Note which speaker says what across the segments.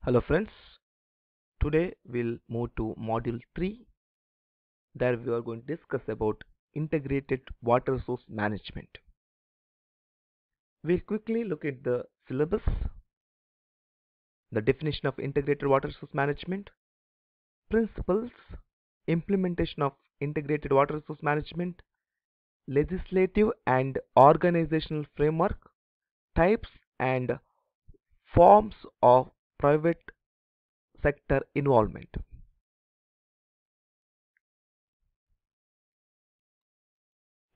Speaker 1: Hello friends, today we'll move to module 3. There we are going to discuss about integrated water resource management. We'll quickly look at the syllabus, the definition of integrated water resource management, principles, implementation of integrated water resource management, legislative and organizational framework, types and forms of private sector involvement.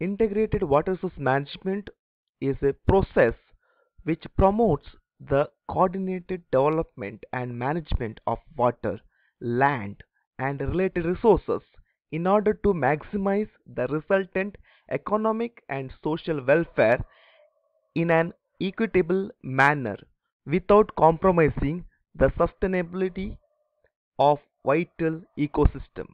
Speaker 1: Integrated water resource management is a process which promotes the coordinated development and management of water, land, and related resources in order to maximize the resultant economic and social welfare in an equitable manner without compromising the sustainability of vital ecosystem.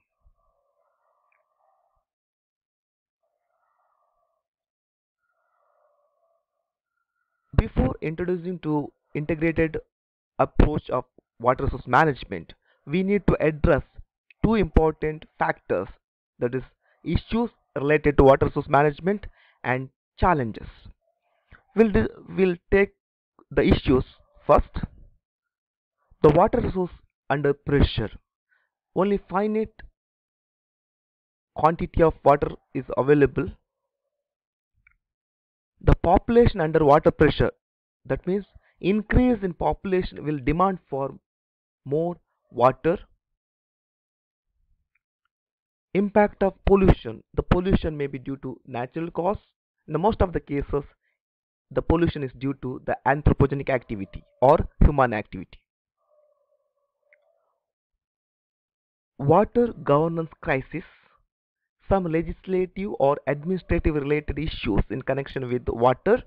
Speaker 1: Before introducing to integrated approach of water resource management, we need to address two important factors, that is issues related to water resource management and challenges. We'll take the issues first. The water resource under pressure. Only finite quantity of water is available. The population under water pressure, that means increase in population will demand for more water. Impact of pollution. The pollution may be due to natural cause. In most of the cases, the pollution is due to the anthropogenic activity or human activity. Water governance crisis. Some legislative or administrative related issues in connection with water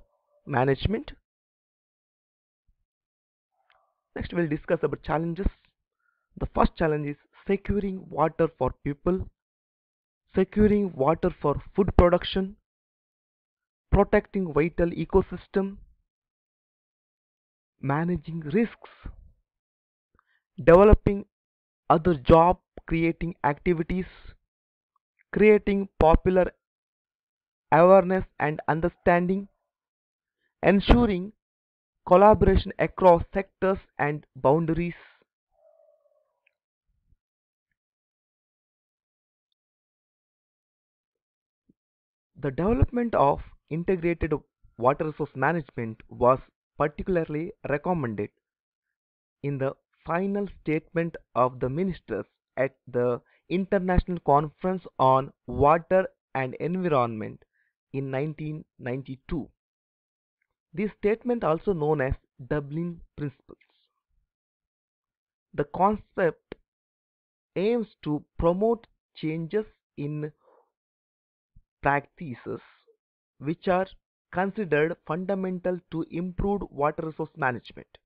Speaker 1: management. Next, we'll discuss about challenges. The first challenge is securing water for people, securing water for food production, protecting vital ecosystem, managing risks, developing other job creating activities, creating popular awareness and understanding, ensuring collaboration across sectors and boundaries. The development of integrated water resource management was particularly recommended in the final statement of the ministers at the International Conference on Water and Environment in 1992. This statement, also known as Dublin Principles. The concept aims to promote changes in practices which are considered fundamental to improved water resource management.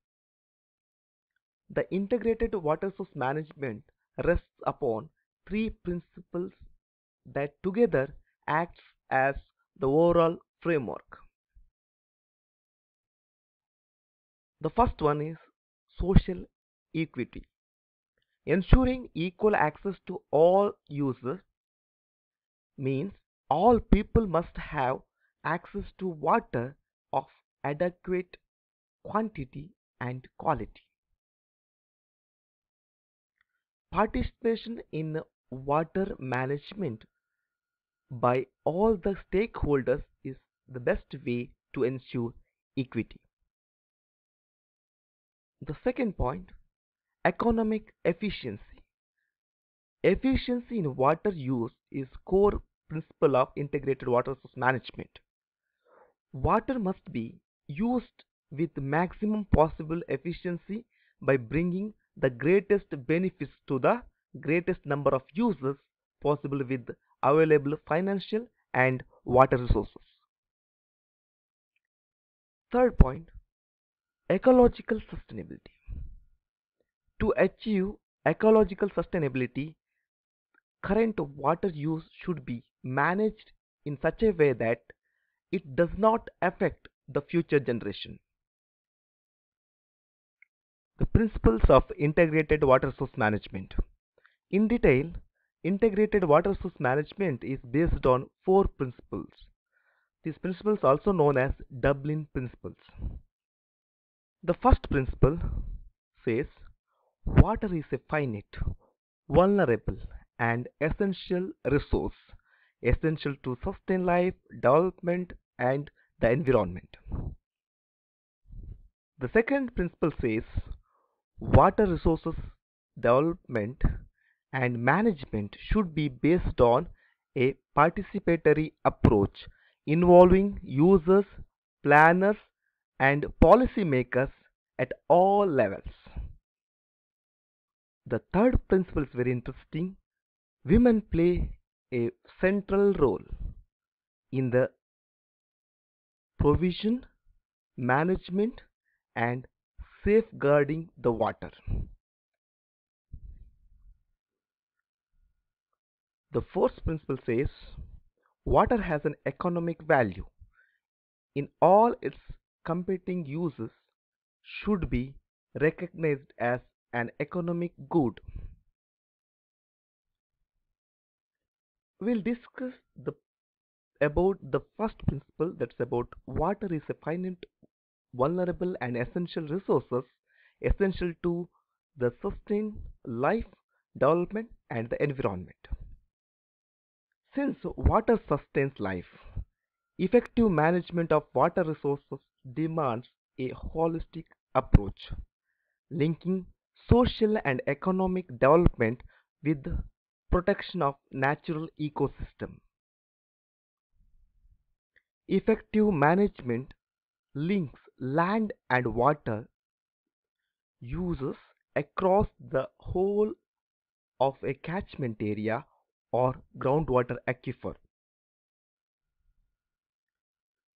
Speaker 1: The integrated water resource management rests upon three principles that together acts as the overall framework. The first one is social equity. Ensuring equal access to all users means all people must have access to water of adequate quantity and quality. Participation in water management by all the stakeholders is the best way to ensure equity. The second point, economic efficiency. Efficiency in water use is core principle of integrated water resource management. Water must be used with maximum possible efficiency by bringing the greatest benefits to the greatest number of users possible with available financial and water resources. Third point, ecological sustainability. To achieve ecological sustainability, current water use should be managed in such a way that it does not affect the future generation. The principles of integrated water source management. In detail, integrated water source management is based on four principles. These principles are also known as Dublin principles. The first principle says water is a finite, vulnerable, and essential resource, essential to sustain life, development, and the environment. The second principle says water resources development and management should be based on a participatory approach involving users, planners, and policymakers at all levels. The third principle is very interesting. Women play a central role in the provision, management, and safeguarding the water. The fourth principle says water has an economic value in all its competing uses should be recognized as an economic good. We'll discuss about the first principle, that's about water is a finite, vulnerable, and essential resources essential to the sustain life, development, and the environment. Since water sustains life, effective management of water resources demands a holistic approach, linking social and economic development with the protection of natural ecosystem. Effective management links land and water uses across the whole of a catchment area or groundwater aquifer.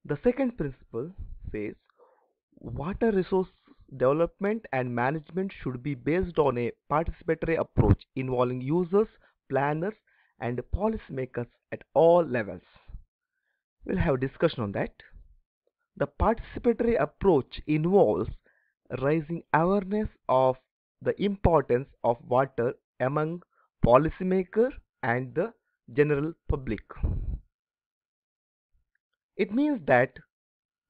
Speaker 1: The second principle says water resource development and management should be based on a participatory approach involving users, planners, and policymakers at all levels. We'll have discussion on that. The participatory approach involves raising awareness of the importance of water among policymakers and the general public. It means that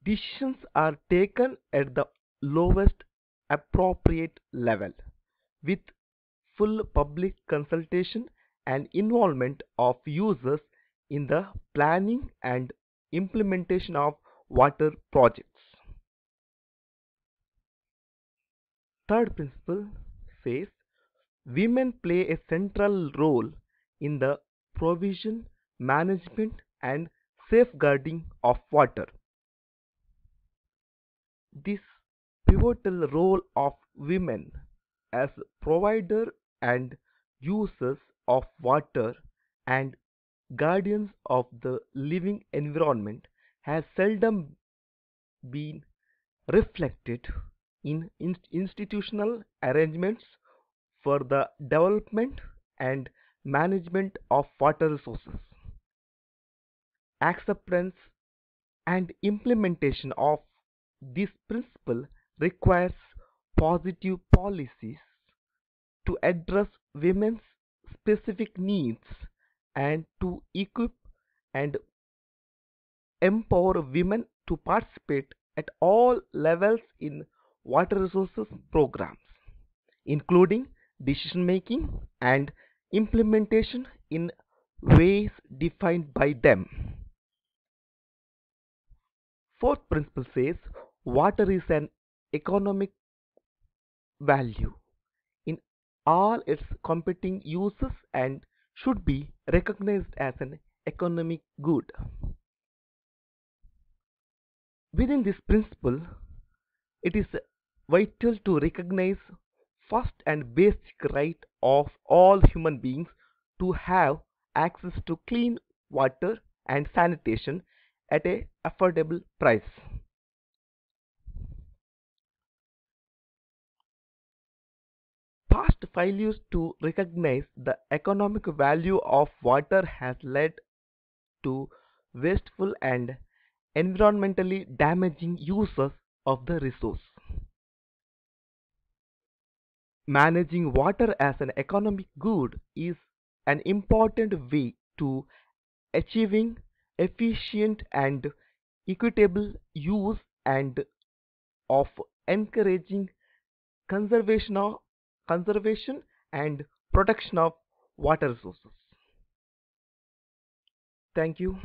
Speaker 1: decisions are taken at the lowest appropriate level with full public consultation and involvement of users in the planning and implementation of water projects. Third principle says women play a central role in the provision, management, and safeguarding of water. This pivotal role of women as provider and users of water and guardians of the living environment has seldom been reflected in institutional arrangements for the development and management of water resources. Acceptance and implementation of this principle requires positive policies to address women's specific needs and to equip and empower women to participate at all levels in water resources programs, including decision making and implementation in ways defined by them. Fourth principle says water is an economic value in all its competing uses and should be recognized as an economic good. Within this principle, it is vital to recognize first and basic right of all human beings to have access to clean water and sanitation at a affordable price. Past failures to recognize the economic value of water has led to wasteful and environmentally damaging uses of the resource. Managing water as an economic good is an important way to achieving efficient and equitable use and of encouraging conservation of conservation and protection of water resources. Thank you.